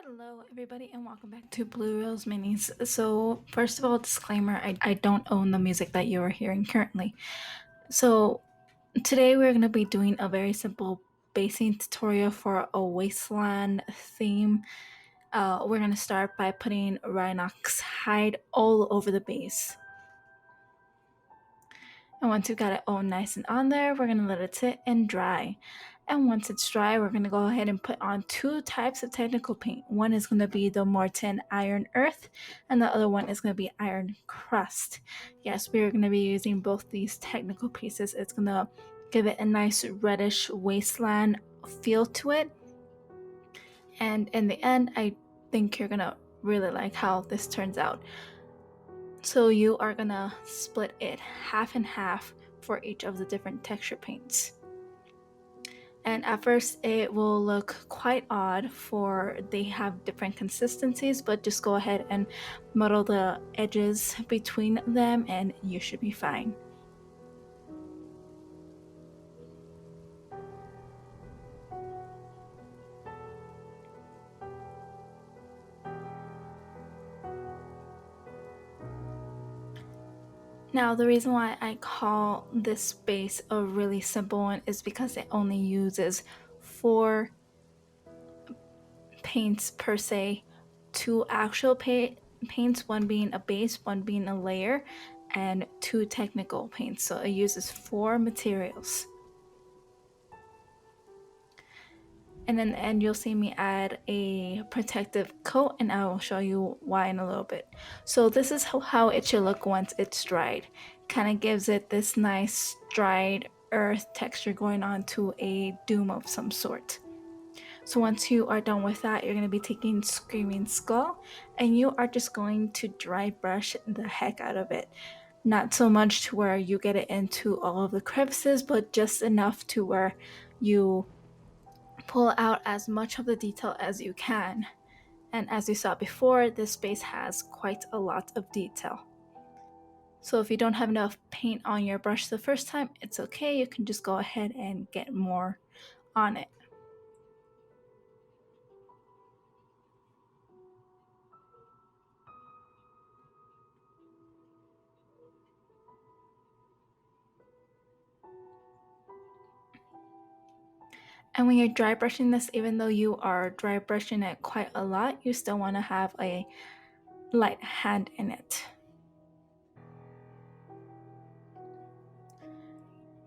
Hello, everybody, and welcome back to Blue Rose Minis. So, first of all, disclaimer, I don't own the music that you are hearing currently. So, today we're going to be doing a very simple basing tutorial for a wasteland theme. We're going to start by putting rhinox hide all over the base. And once you've got it all nice and on there, we're going to let it sit and dry. And once it's dry, we're going to go ahead and put on two types of technical paint. One is going to be the Martian ironearth, and the other one is going to be ironcrust. Yes, we're going to be using both these technical pieces. It's going to give it a nice reddish wasteland feel to it. And in the end, I think you're going to really like how this turns out. So you are gonna split it half and half for each of the different texture paints. And at first it will look quite odd for they have different consistencies, but just go ahead and muddle the edges between them and you should be fine. Now, the reason why I call this base a really simple one is because it only uses 4 paints per se, 2 actual paints, one being a base, one being a layer, and 2 technical paints. So it uses 4 materials. And in the end, you'll see me add a protective coat, and I will show you why in a little bit. So this is how it should look once it's dried. Kind of gives it this nice dried earth texture going on to a doom of some sort. So once you are done with that, you're going to be taking Screaming Skull, and you are just going to dry brush the heck out of it. Not so much to where you get it into all of the crevices, but just enough to where you pull out as much of the detail as you can. And as you saw before, this base has quite a lot of detail. So if you don't have enough paint on your brush the first time, it's okay. You can just go ahead and get more on it. And when you're dry brushing this, even though you are dry brushing it quite a lot, you still want to have a light hand in it.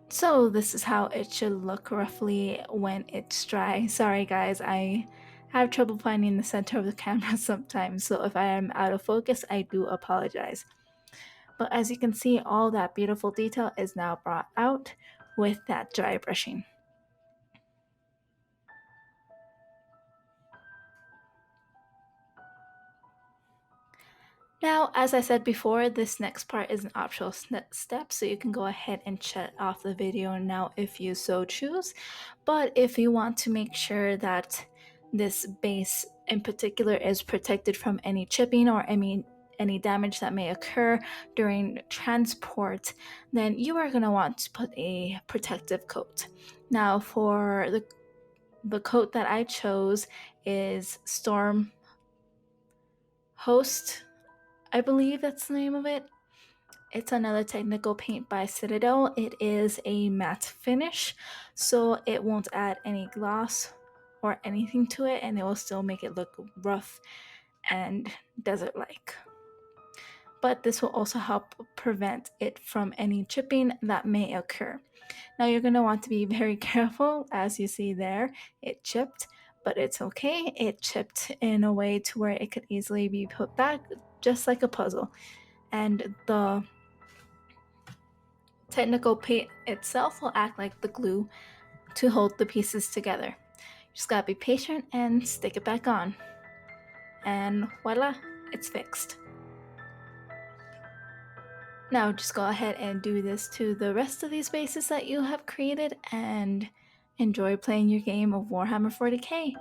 So this is how it should look roughly when it's dry. Sorry guys, I have trouble finding the center of the camera sometimes, so if I am out of focus, I do apologize. But as you can see, all that beautiful detail is now brought out with that dry brushing. Now, as I said before, this next part is an optional step, so you can go ahead and shut off the video now if you so choose. But if you want to make sure that this base in particular is protected from any chipping or any damage that may occur during transport, then you are going to want to put a protective coat. Now, for the coat that I chose is Storm Host, I believe that's the name of it. It's another technical paint by Citadel. It is a matte finish, so it won't add any gloss or anything to it, and it will still make it look rough and desert-like. But this will also help prevent it from any chipping that may occur. Now you're going to want to be very careful. As you see there, it chipped, but it's okay. It chipped in a way to where it could easily be put back, just like a puzzle. And the technical paint itself will act like the glue to hold the pieces together. You just gotta be patient and stick it back on. And voila, it's fixed. Now just go ahead and do this to the rest of these bases that you have created and enjoy playing your game of Warhammer 40k.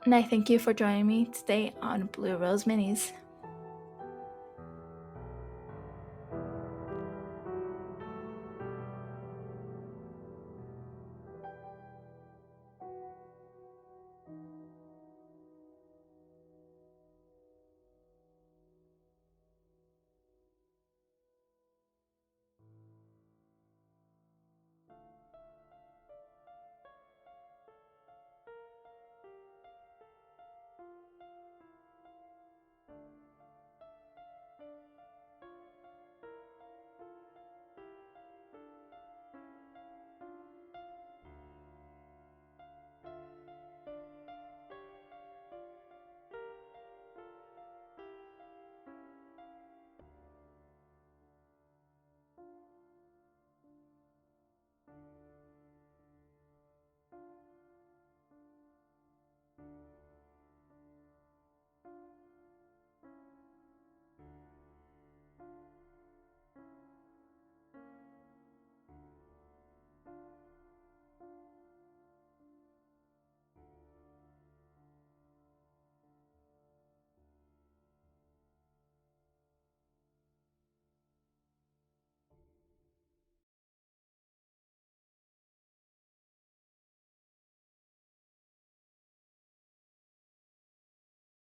And I thank you for joining me today on Blue Rose Minis.